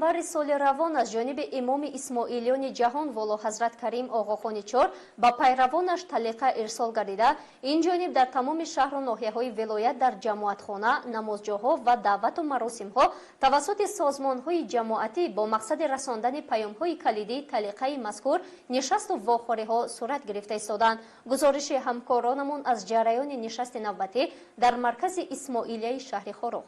январи соли равон аз ҷониби имоми исмоилиёни ҷаҳон воло ҳазрат Карим оғохони чор ба пайравонаш талиқа ирсол гардида, ин ҷониб дар тамоми шаҳру ноҳияҳои вилоят дар ҷамоатхона, намозҷоҳо ва даъвату маросимҳо тавассути созмонҳои ҷамоатӣ бо мақсади расондани паёмҳои калидии талиқаи мазкур нишасту вохӯриҳо сурат гирифта истоданд. гузориши ҳамкоронамон аз ҷараёни нишасти навбатӣ дар маркази исмоилияи шаҳри Хорух.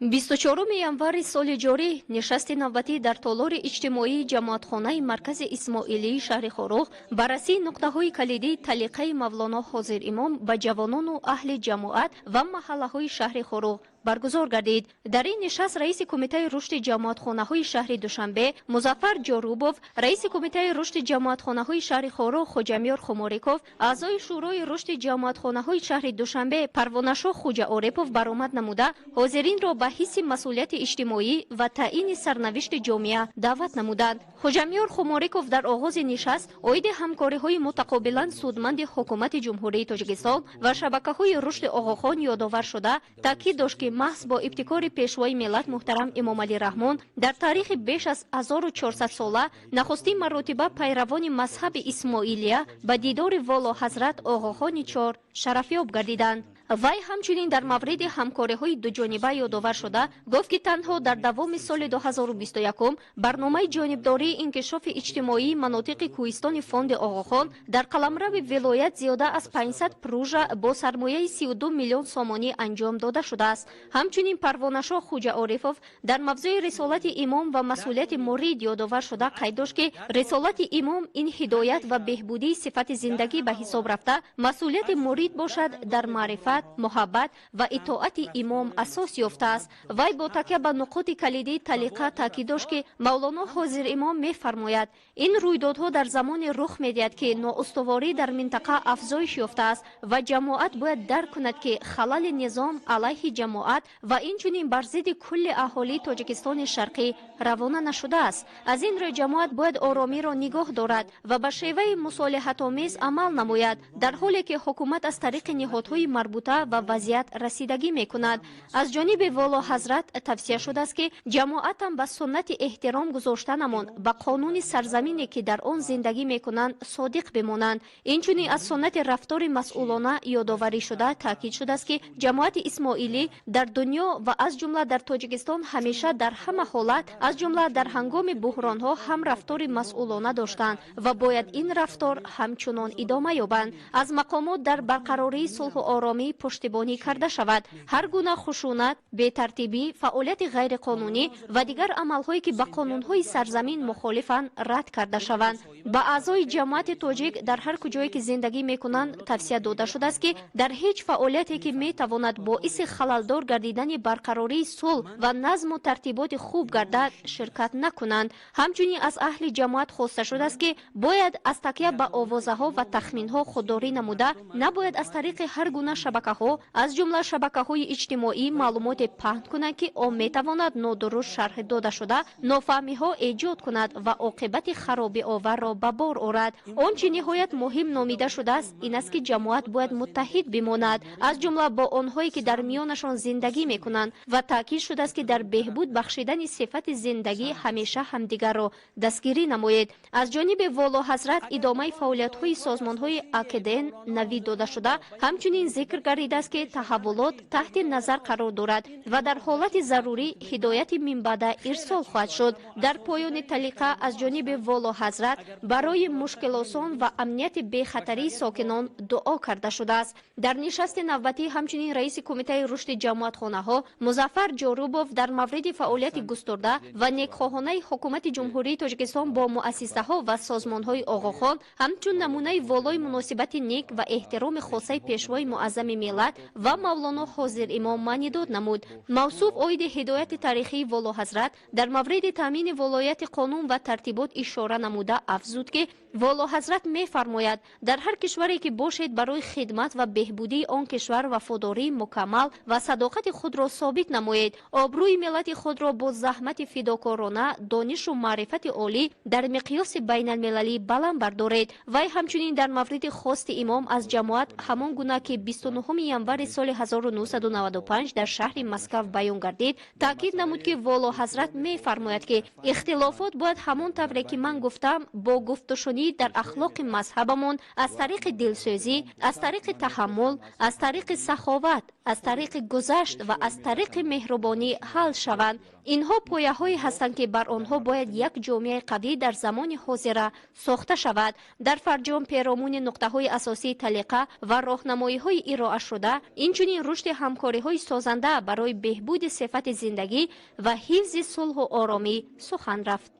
24 январи соли ҷорӣ нишасти навбатӣ дар толори иҷтимоии ҷамоатхонаи маркази исмоилии шаҳри Хорух баррасии нуқтаҳои калидии талиқаи Мавлоно Ҳозир Имом ба ҷавонону аҳли ҷамоат ва маҳаллаҳои шаҳри Хорух баргузор гардид. дар ин нишаст раиси кумитаи рушди ҷамоатхонаҳои шаҳри Душанбе Музаффар Ҷорубов, раиси кумитаи рушди ҷамоатхонаҳои шаҳри Хорух Хоҷамёр Хумориков, аъзои шӯрои рушди ҷамоатхонаҳои шаҳри Душанбе Парвонашоҳ Хуҷа Орипов баромад намуда, ҳозиринро ба ҳисси масъулияти иҷтимоӣ ва таъини сарнавишти ҷомеа даъват намуданд. Хоҷамёр Хумориков дар оғози нишаст оиди ҳамкориҳои мутақобилан судманди ҳукумати ҷумҳурии Тоҷикистон ва шабакаҳои рушди Оғохон ёдовар шуда, таъкид дошт ки маҳз бо ибтикори пешвои миллат муҳтарам Имомалӣ Раҳмон дар таърихи беш аз 1400 сола нахустин маротиба пайравони мазҳаби Исмоилия ба дидори воло ҳазрат Оғохони чор шарафёб гардиданд. вай ҳамчунин дар мавриди ҳамкориҳои дуҷониба ёдовар шуда гуфт ки танҳо дар давоми соли 2021 барномаи ҷонибдории инкишофи иҷтимоии манотиқи кӯҳистони фонди Оғохон дар қаламрави вилоят зиёда аз 500 прӯжа бо сармояи 32 миллион сомонӣ анҷом дода шудааст. ҳамчунин Парвонашоҳ Хуҷа Орифов дар мавзӯи рисолати имом ва масъулияти мурид ёдовар шуда қайд дошт ки рисолати имом ин ҳидоят ва беҳбудии сифати зиндагӣ ба ҳисоб рафта, масъулияти мурид бошад дар маърифат, муҳаббат ва итоати имом асос ёфтааст. вай бо такя ба нуқоти калидии талиқа таъкид дошт ки Мавлоно Ҳозир Имом мефармояд, ин рӯйдодҳо дар замоне рух медиҳад ки ноустуворӣ дар минтақа афзоиш ёфтааст ва ҷамоат бояд дарк кунад ки халали низом алайҳи ҷамоат ва инчунин бар зидди кулли аҳолии Тоҷикистони шарқӣ равона нашудааст. аз ин рӯ ҷамоат бояд оромиро нигоҳ дорад ва ба шеваи мусолиҳатомез амал намояд, дар ҳоле ки ҳукумат аз тариқи ниҳодҳои марбута ва вазъият расидагӣ мекунад. аз ҷониби воло ҳазрат тавсия шудааст ки ҷамоатам ба суннати эҳтиром гузоштанамон ба қонуни сарзамине ки дар он зиндагӣ мекунанд содиқ бимонанд. инчунин аз суннати рафтори масъулона ёдоварӣ шуда таъкид шудааст ки ҷамоати исмоилӣ дар дунё ва аз ҷумла дар Тоҷикистон ҳамеша дар ҳама ҳолат, аз ҷумла дар ҳангоми буҳронҳо ҳам рафтори масъулона доштанд ва бояд ин рафтор ҳамчунон идома ёбанд. аз мақомот дар барқарории сулҳу оромӣ пуштибонӣ карда шавад. ҳар гуна хушунат, бетартибӣ, фаъолияти ғайриқонунӣ ва дигар амалҳое ки ба қонунҳои сарзамин мухолифанд рад карда шаванд. ба аъзои ҷамоати тоҷик дар ҳар куҷое ки зиндагӣ мекунанд тавсия дода шудааст ки дар ҳеҷ фаъолияте ки метавонад боиси халалдор гардидани барқарории сулҳ ва назму тартиботи хуб гардад ширкат накунанд. ҳамчунин аз аҳли ҷамоат хоста шудааст ки бояд аз такя ба овозаҳо ва тахминҳо худдорӣ намуда, набояд аз тариқи ҳар гуна шабакаҳо, аз ҷумла шабакаҳои иҷтимоӣ маълумоте паҳн кунанд ки он метавонад нодуруст шарҳ дода шуда нофаҳмиҳо эҷод кунад ва оқибати харобиоварро ба бор орад. он чи ниҳоят муҳим номида шудааст ин аст ки ҷамоат бояд муттаҳид бимонад, аз ҷумла бо онҳое ки дар миёнашон зиндагӣ мекунанд ва таъкид шудааст ки дар беҳбуд бахшидани сифати зиндагӣ ҳамеша ҳамдигарро дастгирӣ намоед. аз ҷониби воло ҳазрат идомаи фаъолиятҳои созмонҳои акдн навид дода шуда ҳамчунин зикр гардидааст ки таҳаввулот таҳти назар қарор дорад ва дар ҳолати зарурӣ ҳидояти минбаъда ирсол хоҳад шуд. дар поёни талиқа аз ҷониби воло ҳазрат барои мушкилосон ва амнияти бехатарии сокинон дуо карда шудааст. дар нишасти навбатӣ ҳамчунин раиси кумитаи рушди ҷамоатхонаҳо Музаффар Ҷорубов дар мавриди фаъолияти густурда ва некхоҳонаи ҳукумати ҷумҳурии Тоҷикистон бо муассисаҳо ва созмонҳои Оғохон ҳамчун намунаи волои муносибати нек ва эҳтироми хосаи пешвои муаззами миллат ва Мавлоно Ҳозир Имом маънидод намуд. мавсуф оиди ҳидояти таърихии воло ҳазрат дар мавриди таъмини волояти қонун ва тартибот ишора намуда афзуд ки воло ҳазрат мефармояд дар ҳар кишваре ки бошед барои хидмат ва беҳбудии он кишвар вафодории мукаммал ва садоқати худро собит намоед. обрӯи миллати худро бо заҳмати фидокорона, донишу маърифати олӣ дар миқёси байналмилалӣ баланд бардоред. вай ҳамчунин дар мавриди хости имом аз ҷамоат ҳамон гуна ки 29 19 январи соли 1995 дар шаҳри Москав баён гардид, таъкид намуд ки воло ҳазрат мефармояд ки ихтилофот бояд ҳамон тавре ки ман гуфтам бо гуфтушунӣ дар ахлоқи мазҳабамон аз тариқи дилсӯзӣ, аз тариқи таҳаммул, аз тариқи саховат, аз тариқи гузашт ва аз тариқи меҳрубонӣ ҳал шаванд. инҳо пояҳое ҳастанд ки бар онҳо бояд як ҷомеаи қавӣ дар замони ҳозира сохта шавад. дар фарҷом перомуни нуқтаҳои асосии талиқа ва роҳнамоиҳои ироашуда, инчунин рушди ҳамкориҳои созанда барои беҳбуди сифати зиндагӣ ва ҳифзи сулҳу оромӣ сухан рафт.